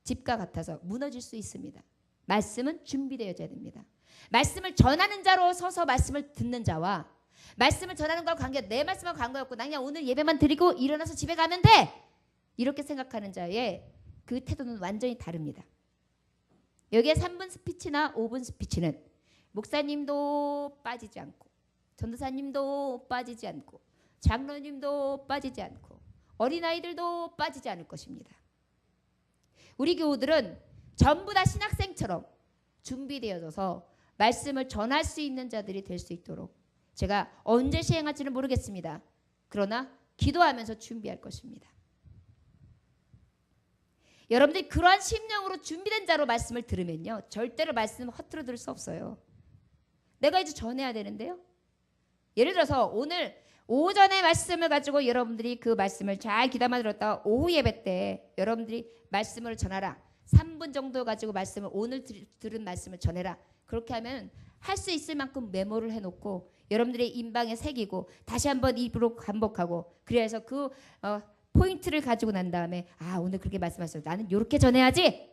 A: 집과 같아서 무너질 수 있습니다. 말씀은 준비되어져야 됩니다. 말씀을 전하는 자로 서서 말씀을 듣는 자와 말씀을 전하는 것과 관계 내 말씀과 관계없고 나 그냥 오늘 예배만 드리고 일어나서 집에 가면 돼 이렇게 생각하는 자의 그 태도는 완전히 다릅니다. 여기에 3분 스피치나 5분 스피치는 목사님도 빠지지 않고 전도사님도 빠지지 않고 장로님도 빠지지 않고 어린아이들도 빠지지 않을 것입니다. 우리 교우들은 전부 다 신학생처럼 준비되어져서 말씀을 전할 수 있는 자들이 될 수 있도록 제가 언제 시행할지는 모르겠습니다. 그러나 기도하면서 준비할 것입니다. 여러분들이 그러한 심령으로 준비된 자로 말씀을 들으면요. 절대로 말씀을 허투루 들을 수 없어요. 내가 이제 전해야 되는데요. 예를 들어서 오늘 오전에 말씀을 가지고 여러분들이 그 말씀을 잘 귀담아 들었다가 오후 예배 때 여러분들이 말씀을 전하라. 3분 정도 가지고 말씀을 오늘 들은 말씀을 전해라. 그렇게 하면 할 수 있을 만큼 메모를 해놓고 여러분들의 인방에 새기고 다시 한번 입으로 반복하고 그래서 그 포인트를 가지고 난 다음에 아 오늘 그렇게 말씀하셨어요. 나는 이렇게 전해야지.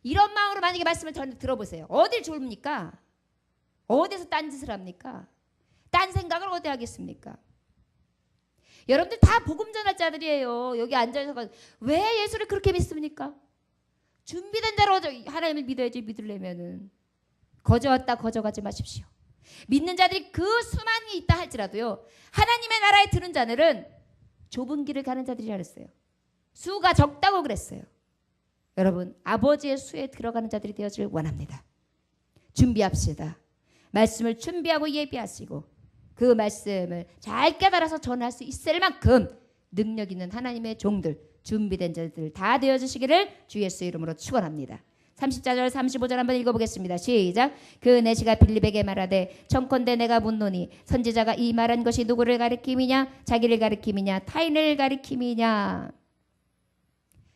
A: 이런 마음으로 만약에 말씀을 들어보세요. 어딜 졸습니까? 어디서 딴짓을 합니까? 딴 생각을 어디 하겠습니까? 여러분들 다 복음 전할 자들이에요. 여기 앉아서 왜 예수를 그렇게 믿습니까? 준비된 자로 하나님을 믿어야지. 믿으려면은 거저왔다 거저가지 마십시오. 믿는 자들이 그 수만이 있다 할지라도요. 하나님의 나라에 드는 자들은 좁은 길을 가는 자들이라 그랬어요. 수가 적다고 그랬어요. 여러분 아버지의 수에 들어가는 자들이 되어질 원합니다. 준비합시다. 말씀을 준비하고 예비하시고 그 말씀을 잘 깨달아서 전할 수 있을 만큼 능력 있는 하나님의 종들 준비된 자들 다 되어주시기를 주 예수의 이름으로 축원합니다. 34절 35절 한번 읽어보겠습니다. 시작. 그 내시가 빌립에게 말하되 청컨대 내가 묻노니 선지자가 이 말한 것이 누구를 가리킴이냐 자기를 가리킴이냐 타인을 가리킴이냐.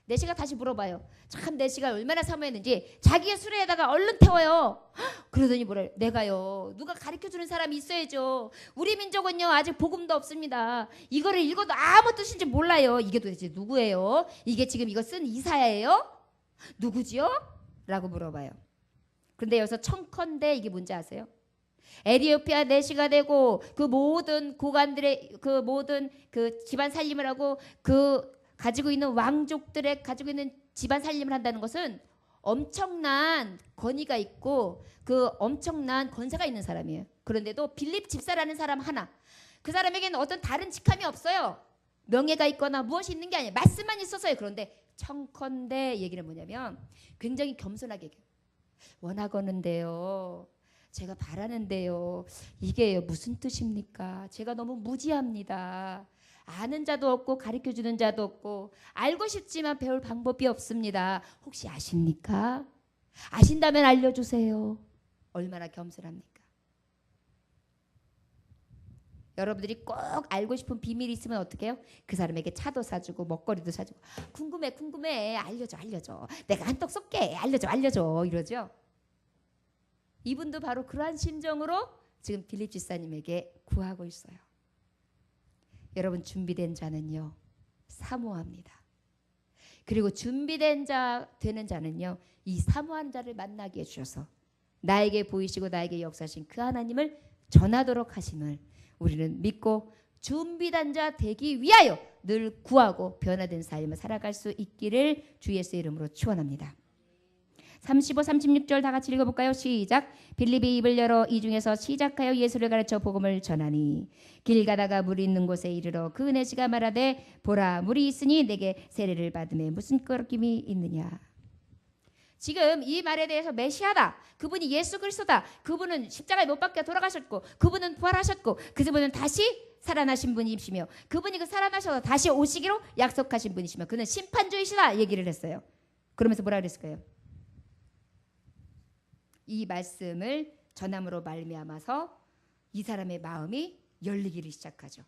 A: 내시가 다시 물어봐요. 참 내시가 얼마나 사모했는지 자기의 수레에다가 얼른 태워요. 그러더니 뭐래? 내가요. 누가 가르쳐주는 사람이 있어야죠. 우리 민족은요 아직 복음도 없습니다. 이거를 읽어도 아무 뜻인지 몰라요. 이게 도대체 누구예요? 이게 지금 이거 쓴 이사야예요? 누구지요? 라고 물어봐요. 그런데 여기서 청컨대 이게 뭔지 아세요? 에디오피아 내시가 되고 그 모든 고관들의 그 모든 그 집안 살림을 하고 그 가지고 있는 왕족들의 가지고 있는 집안 살림을 한다는 것은 엄청난 권위가 있고 그 엄청난 권세가 있는 사람이에요. 그런데도 빌립 집사라는 사람 하나 그 사람에게는 어떤 다른 직함이 없어요. 명예가 있거나 무엇이 있는 게 아니에요. 말씀만 있어서요. 그런데 청컨대 얘기는 뭐냐면 굉장히 겸손하게 원하거는데요. 제가 바라는데요. 이게 무슨 뜻입니까? 제가 너무 무지합니다. 아는 자도 없고 가르쳐주는 자도 없고 알고 싶지만 배울 방법이 없습니다. 혹시 아십니까? 아신다면 알려주세요. 얼마나 겸손합니까? 여러분들이 꼭 알고 싶은 비밀이 있으면 어떻게 해요? 그 사람에게 차도 사주고 먹거리도 사주고 궁금해 알려줘 내가 한턱 쏠게 알려줘 이러죠. 이분도 바로 그러한 심정으로 지금 빌립 집사님에게 구하고 있어요. 여러분 준비된 자는요 사모합니다. 그리고 준비된 자 되는 자는요 이 사모하는 자를 만나게 해주셔서 나에게 보이시고 나에게 역사하신 그 하나님을 전하도록 하심을 우리는 믿고 준비된 자 되기 위하여 늘 구하고 변화된 삶을 살아갈 수 있기를 주 예수의 이름으로 축원합니다. 35, 36절 다 같이 읽어볼까요? 시작. 빌립이 입을 열어 이 중에서 시작하여 예수를 가르쳐 복음을 전하니 길 가다가 물이 있는 곳에 이르러 그 내시가 말하되 보라 물이 있으니 내게 세례를 받음에 무슨 꺼림이 있느냐. 지금 이 말에 대해서 메시아다. 그분이 예수 그리스도다. 그분은 십자가에 못 박혀 돌아가셨고 그분은 부활하셨고 그분은 다시 살아나신 분이시며 그분이 그 살아나셔서 다시 오시기로 약속하신 분이시며 그는 심판주이시다 얘기를 했어요. 그러면서 뭐라 그랬을까요? 이 말씀을 전함으로 말미암아서 이 사람의 마음이 열리기를 시작하죠.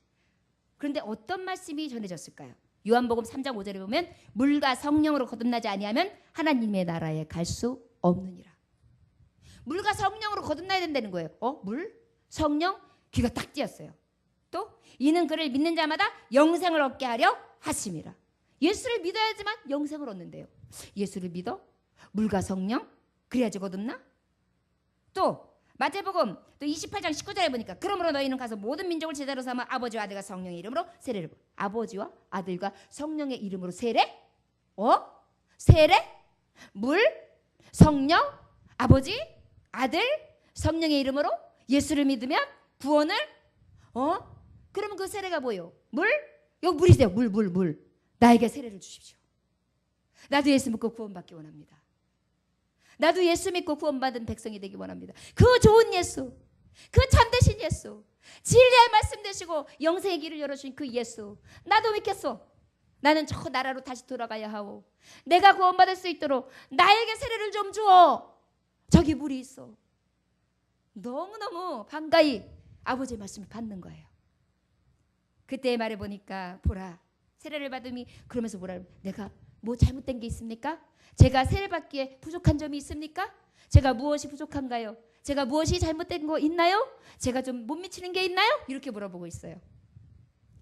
A: 그런데 어떤 말씀이 전해졌을까요? 요한복음 3장 5절에 보면 물과 성령으로 거듭나지 아니하면 하나님의 나라에 갈 수 없느니라. 물과 성령으로 거듭나야 된다는 거예요. 물, 성령, 귀가 딱 띄었어요. 또 이는 그를 믿는 자마다 영생을 얻게 하려 하심이라. 예수를 믿어야지만 영생을 얻는데요. 예수를 믿어? 물과 성령? 그래야지 거듭나? 또 마태복음 또 28장 19절에 보니까 그러므로 너희는 가서 모든 민족을 제자로 삼아 아버지와 아들과 성령의 이름으로 세례를 아버지와 아들과 성령의 이름으로 세례? 세례? 물? 성령? 아버지? 아들? 성령의 이름으로 예수를 믿으면 구원을? 그러면 그 세례가 뭐예요? 물? 여기 물이세요. 물. 나에게 세례를 주십시오. 나도 예수 믿고 구원받기 원합니다. 나도 예수 믿고 구원받은 백성이 되기 원합니다. 그 좋은 예수, 그 참되신 예수, 진리의 말씀 되시고 영생의 길을 열어주신 그 예수 나도 믿겠어. 나는 저 나라로 다시 돌아가야 하오. 내가 구원받을 수 있도록 나에게 세례를 좀 주어. 저기 물이 있어. 너무너무 반가이 아버지의 말씀을 받는 거예요. 그때의 말을 보니까 보라 세례를 받음이 그러면서 뭐라 내가 뭐 잘못된 게 있습니까? 제가 세례받기에 부족한 점이 있습니까? 제가 무엇이 부족한가요? 제가 무엇이 잘못된 거 있나요? 제가 좀 못 미치는 게 있나요? 이렇게 물어보고 있어요.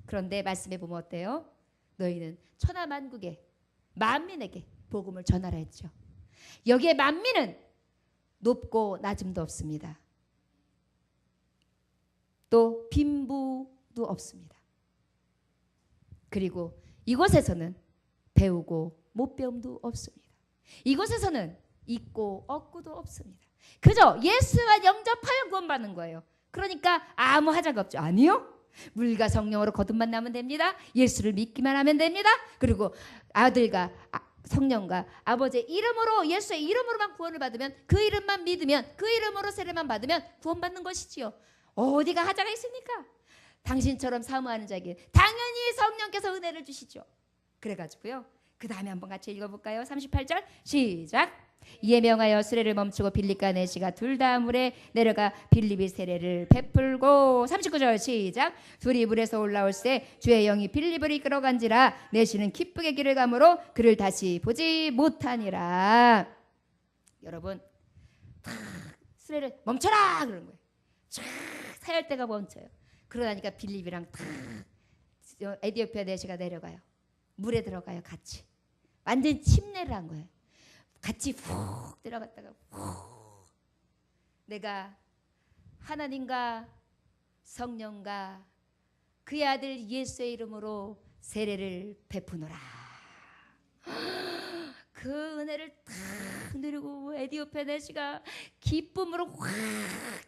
A: 그런데 말씀해 보면 어때요? 너희는 천하 만국에 만민에게 복음을 전하라 했죠. 여기에 만민은 높고 낮음도 없습니다. 또 빈부도 없습니다. 그리고 이곳에서는 배우고 못 배움도 없습니다. 이곳에서는 있고 없고도 없습니다. 그저 예수와 영접하여 구원받는 거예요. 그러니까 아무 하자가 없죠. 아니요. 물과 성령으로 거듭만 나면 됩니다. 예수를 믿기만 하면 됩니다. 그리고 아들과 성령과 아버지의 이름으로 예수의 이름으로만 구원을 받으면 그 이름만 믿으면 그 이름으로 세례만 받으면 구원받는 것이지요. 어디가 하자가 있습니까? 당신처럼 사모하는 자에게 당연히 성령께서 은혜를 주시죠. 그래가지고요. 그 다음에 한번 같이 읽어볼까요? 38절 시작. 이에 명하여 수레를 멈추고 빌립과 내시가 둘 다 물에 내려가 빌립이 세례를 베풀고 39절 시작. 둘이 물에서 올라올새 주의 영이 빌립을 이끌어간지라 내시는 기쁘게 길을 가므로 그를 다시 보지 못하니라. 여러분 수레를 멈춰라 그러는 거예요. 쫙 사열대가 멈춰요. 그러다니까 빌립이랑 에디오피아 내시가 내려가요. 물에 들어가요. 같이 완전 침례를 한 거예요. 같이 훅 들어갔다가 훅 내가 하나님과 성령과 그의 아들 예수의 이름으로 세례를 베푸노라. 그 은혜를 탁 누리고 에디오피아 내시가 기쁨으로 확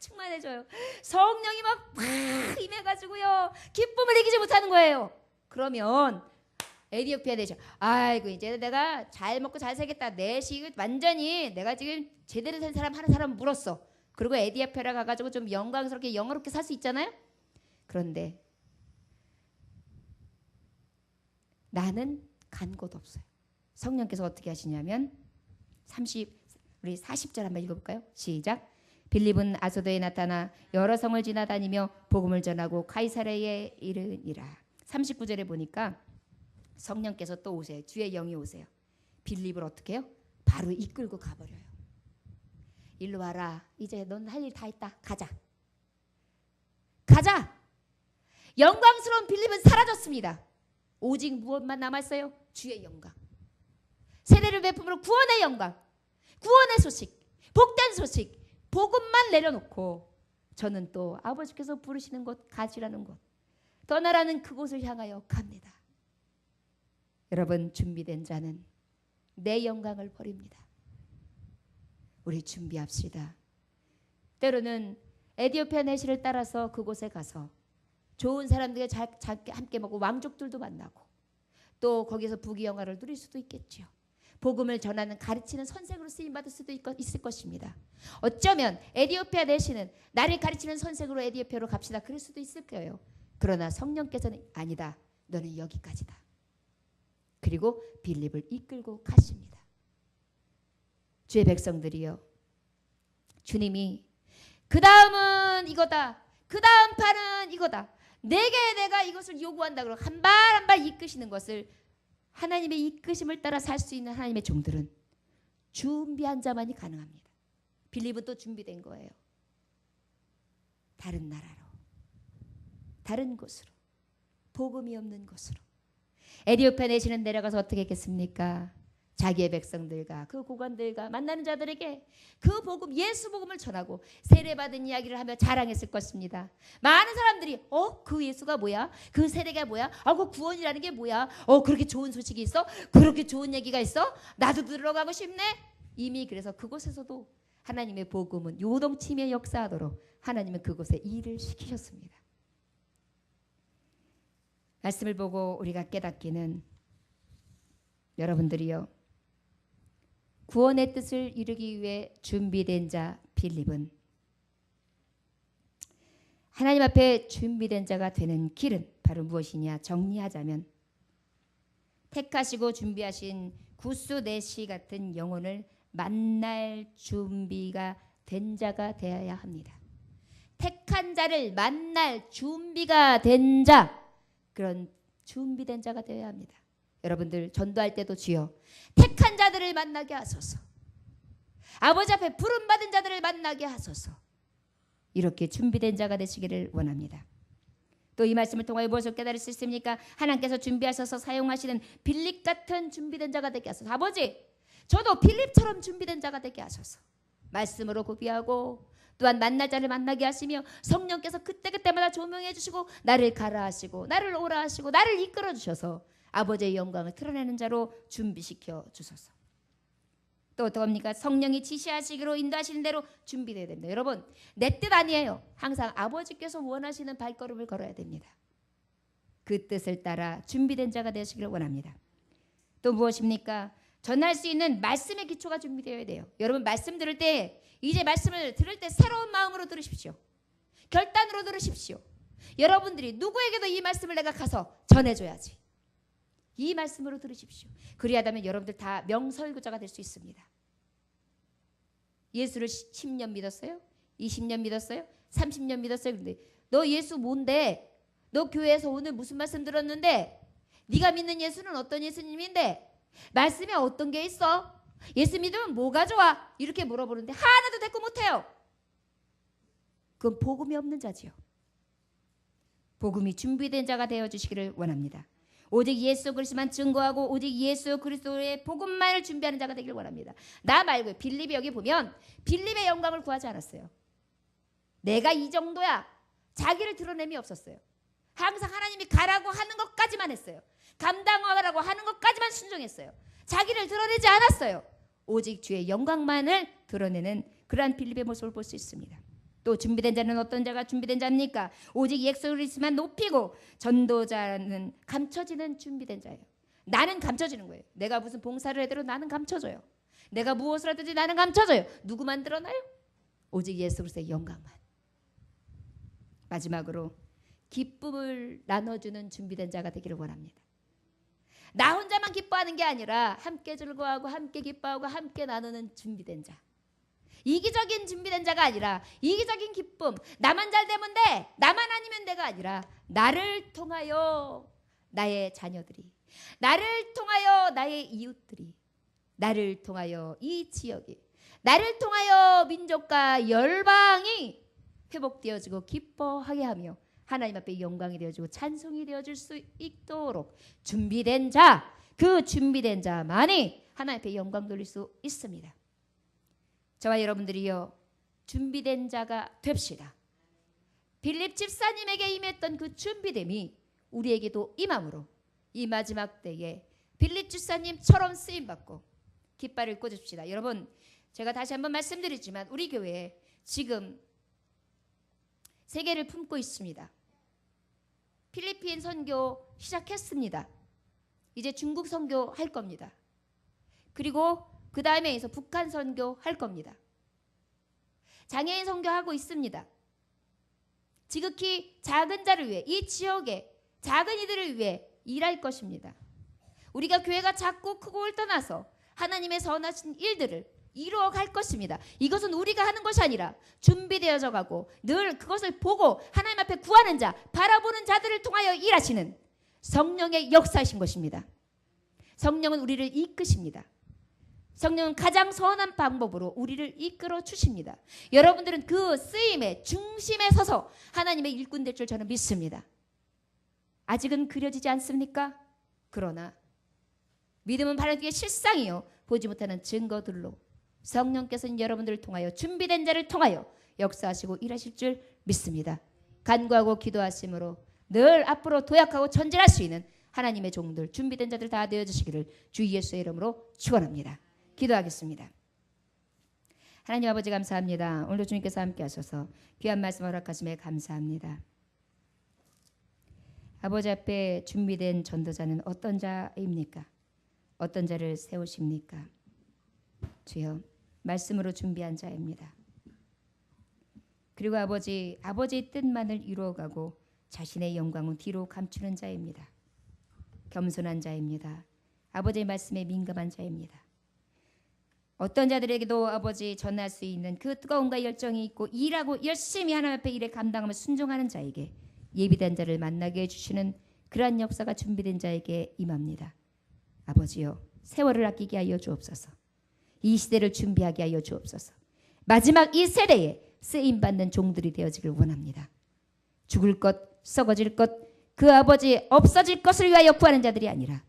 A: 충만해져요. 성령이 막 임해가지고요. 기쁨을 이기지 못하는 거예요. 그러면 에디오피아 내시 아이고 이제 내가 잘 먹고 잘 살겠다. 내시 완전히 내가 지금 제대로 된 사람 하는 사람 물었어. 그리고 에디오피아에 가가지고 좀 영광스럽게 영어롭게 살 수 있잖아요. 그런데 나는 간 곳 없어요. 성령께서 어떻게 하시냐면 우리 40절 한번 읽어볼까요? 시작. 빌립은 아소도에 나타나 여러 성을 지나다니며 복음을 전하고 가이사랴에 이르니라. 39절에 보니까 성령께서 또 오세요. 주의 영이 오세요. 빌립을 어떻게 해요? 바로 이끌고 가버려요. 일로 와라. 이제 넌 할 일 다 했다. 가자. 가자. 영광스러운 빌립은 사라졌습니다. 오직 무엇만 남았어요? 주의 영광. 세례를 베품으로 구원의 영광, 구원의 소식, 복된 소식, 복음만 내려놓고 저는 또 아버지께서 부르시는 곳, 가시라는 곳, 떠나라는 그곳을 향하여 갑니다. 여러분, 준비된 자는 내 영광을 버립니다. 우리 준비합시다. 때로는 에디오피아 내시를 따라서 그곳에 가서 좋은 사람들과 함께 먹고 왕족들도 만나고 또 거기서 부귀영화를 누릴 수도 있겠죠. 복음을 전하는 가르치는 선생으로 쓰임받을 수도 있을 것입니다. 어쩌면 에디오피아 내시는 나를 가르치는 선생으로 에디오피아로 갑시다. 그럴 수도 있을 거예요. 그러나 성령께서는 아니다. 너는 여기까지다. 그리고 빌립을 이끌고 가십니다. 주의 백성들이여, 주님이 그 다음은 이거다, 그 다음 판은 이거다, 내게 내가 이것을 요구한다 그러고 한 발 한 발 이끄시는 것을, 하나님의 이끄심을 따라 살 수 있는 하나님의 종들은 준비한 자만이 가능합니다. 빌립은 또 준비된 거예요. 다른 나라로, 다른 곳으로, 복음이 없는 곳으로. 에디오피아 내시는 내려가서 어떻게 했겠습니까? 자기의 백성들과 그 고관들과 만나는 자들에게 그 복음, 예수 복음을 전하고 세례받은 이야기를 하며 자랑했을 것입니다. 많은 사람들이 그 예수가 뭐야? 그 세례가 뭐야? 그 구원이라는 게 뭐야? 그렇게 좋은 소식이 있어? 그렇게 좋은 얘기가 있어? 나도 들어가고 싶네? 이미 그래서 그곳에서도 하나님의 복음은 요동치며 역사하도록 하나님은 그곳에 일을 시키셨습니다. 말씀을 보고 우리가 깨닫기는, 여러분들이요, 구원의 뜻을 이루기 위해 준비된 자 빌립은 하나님 앞에 준비된 자가 되는 길은 바로 무엇이냐? 정리하자면 택하시고 준비하신 구스 내시 같은 영혼을 만날 준비가 된 자가 되어야 합니다. 택한 자를 만날 준비가 된 자, 그런 준비된 자가 되어야 합니다. 여러분들 전도할 때도 주여 택한 자들을 만나게 하소서, 아버지 앞에 부름받은 자들을 만나게 하소서, 이렇게 준비된 자가 되시기를 원합니다. 또 이 말씀을 통하여 무엇을 깨달을 수 있습니까? 하나님께서 준비하셔서 사용하시는 빌립 같은 준비된 자가 되게 하소서. 아버지, 저도 빌립처럼 준비된 자가 되게 하소서. 말씀으로 구비하고 또한 만날 자를 만나게 하시며 성령께서 그때그때마다 조명해 주시고 나를 가라 하시고 나를 오라 하시고 나를 이끌어 주셔서 아버지의 영광을 드러내는 자로 준비시켜 주소서. 또 어떡합니까? 성령이 지시하시기로 인도하시는 대로 준비되어야 됩니다. 여러분, 내 뜻 아니에요. 항상 아버지께서 원하시는 발걸음을 걸어야 됩니다. 그 뜻을 따라 준비된 자가 되시기를 원합니다. 또 무엇입니까? 전할 수 있는 말씀의 기초가 준비되어야 돼요. 여러분, 말씀 들을 때, 이제 말씀을 들을 때 새로운 마음으로 들으십시오. 결단으로 들으십시오. 여러분들이 누구에게도 이 말씀을 내가 가서 전해줘야지. 이 말씀으로 들으십시오. 그리하다면 여러분들 다 명설교자가 될 수 있습니다. 예수를 10년 믿었어요? 20년 믿었어요? 30년 믿었어요? 그런데 너 예수 뭔데? 너 교회에서 오늘 무슨 말씀 들었는데? 네가 믿는 예수는 어떤 예수님인데? 말씀에 어떤 게 있어? 예수 믿으면 뭐가 좋아? 이렇게 물어보는데 하나도 대꾸 못해요. 그건 복음이 없는 자지요. 복음이 준비된 자가 되어주시기를 원합니다. 오직 예수 그리스도만 증거하고 오직 예수 그리스도의 복음만을 준비하는 자가 되기를 원합니다. 나 말고 빌립이 여기 보면 빌립의 영광을 구하지 않았어요. 내가 이 정도야. 자기를 드러냄이 없었어요. 항상 하나님이 가라고 하는 것까지만 했어요. 감당하라고 하는 것까지만 순종했어요. 자기를 드러내지 않았어요. 오직 주의 영광만을 드러내는 그러한 빌립의 모습을 볼 수 있습니다. 또 준비된 자는 어떤 자가 준비된 자입니까? 오직 예수 그리스도만 높이고 전도자는 감춰지는 준비된 자예요. 나는 감춰지는 거예요. 내가 무슨 봉사를 해도 나는 감춰져요. 내가 무엇을 하든지 나는 감춰져요. 누구만 드러나요? 오직 예수 그리스도의 영광만. 마지막으로 기쁨을 나눠주는 준비된 자가 되기를 원합니다. 나 혼자만 기뻐하는 게 아니라 함께 즐거워하고 함께 기뻐하고 함께 나누는 준비된 자. 이기적인 준비된 자가 아니라 이기적인 기쁨, 나만 잘 되면 돼, 나만 아니면 돼가 아니라 나를 통하여 나의 자녀들이, 나를 통하여 나의 이웃들이, 나를 통하여 이 지역이, 나를 통하여 민족과 열방이 회복되어지고 기뻐하게 하며 하나님 앞에 영광이 되어지고 찬송이 되어질 수 있도록 준비된 자, 그 준비된 자만이 하나님 앞에 영광 돌릴 수 있습니다. 저와 여러분들이요, 준비된 자가 됩시다. 빌립 집사님에게 임했던 그 준비됨이 우리에게도 임함으로 이 마지막 때에 빌립 집사님처럼 쓰임받고 깃발을 꽂읍시다. 여러분, 제가 다시 한번 말씀드리지만 우리 교회에 지금 세계를 품고 있습니다. 필리핀 선교 시작했습니다. 이제 중국 선교 할 겁니다. 그리고 그 다음에서 북한 선교 할 겁니다. 장애인 선교하고 있습니다. 지극히 작은 자를 위해, 이 지역의 작은 이들을 위해 일할 것입니다. 우리가 교회가 작고 크고를 떠나서 하나님의 선하신 일들을 이루어 갈 것입니다. 이것은 우리가 하는 것이 아니라 준비되어져 가고 늘 그것을 보고 하나님 앞에 구하는 자, 바라보는 자들을 통하여 일하시는 성령의 역사이신 것입니다. 성령은 우리를 이끄십니다. 성령은 가장 선한 방법으로 우리를 이끌어 주십니다. 여러분들은 그 쓰임의 중심에 서서 하나님의 일꾼 될 줄 저는 믿습니다. 아직은 그려지지 않습니까? 그러나 믿음은 바른 뒤에 실상이요 보지 못하는 증거들로 성령께서는 여러분들을 통하여 준비된 자를 통하여 역사하시고 일하실 줄 믿습니다. 간구하고 기도하심으로 늘 앞으로 도약하고 전진할 수 있는 하나님의 종들, 준비된 자들 다 되어주시기를 주 예수의 이름으로 축원합니다. 기도하겠습니다. 하나님 아버지 감사합니다. 오늘도 주님께서 함께 하셔서 귀한 말씀 허락하심에 감사합니다. 아버지 앞에 준비된 전도자는 어떤 자입니까? 어떤 자를 세우십니까? 주여, 말씀으로 준비한 자입니다. 그리고 아버지의 뜻만을 이루어가고 자신의 영광은 뒤로 감추는 자입니다. 겸손한 자입니다. 아버지의 말씀에 민감한 자입니다. 어떤 자들에게도 아버지 전할 수 있는 그 뜨거움과 열정이 있고 일하고 열심히 하나님 앞에 일에 감당하며 순종하는 자에게 예비된 자를 만나게 해주시는 그러한 역사가 준비된 자에게 임합니다. 아버지여, 세월을 아끼게 하여 주옵소서. 이 시대를 준비하게 하여 주옵소서. 마지막 이 세대에 쓰임받는 종들이 되어지길 원합니다. 죽을 것, 썩어질 것, 그 아버지 없어질 것을 위하여 구하는 자들이 아니라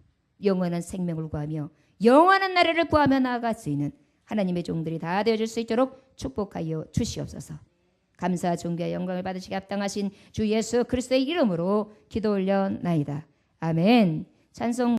A: 영원한 생명을 구하며 영원한 나라를 구하며 나아갈 수 있는 하나님의 종들이 다 되어질 수 있도록 축복하여 주시옵소서. 감사와 존귀와 영광을 받으시기 합당하신 주 예수 그리스도의 이름으로 기도 올려나이다. 아멘. 찬송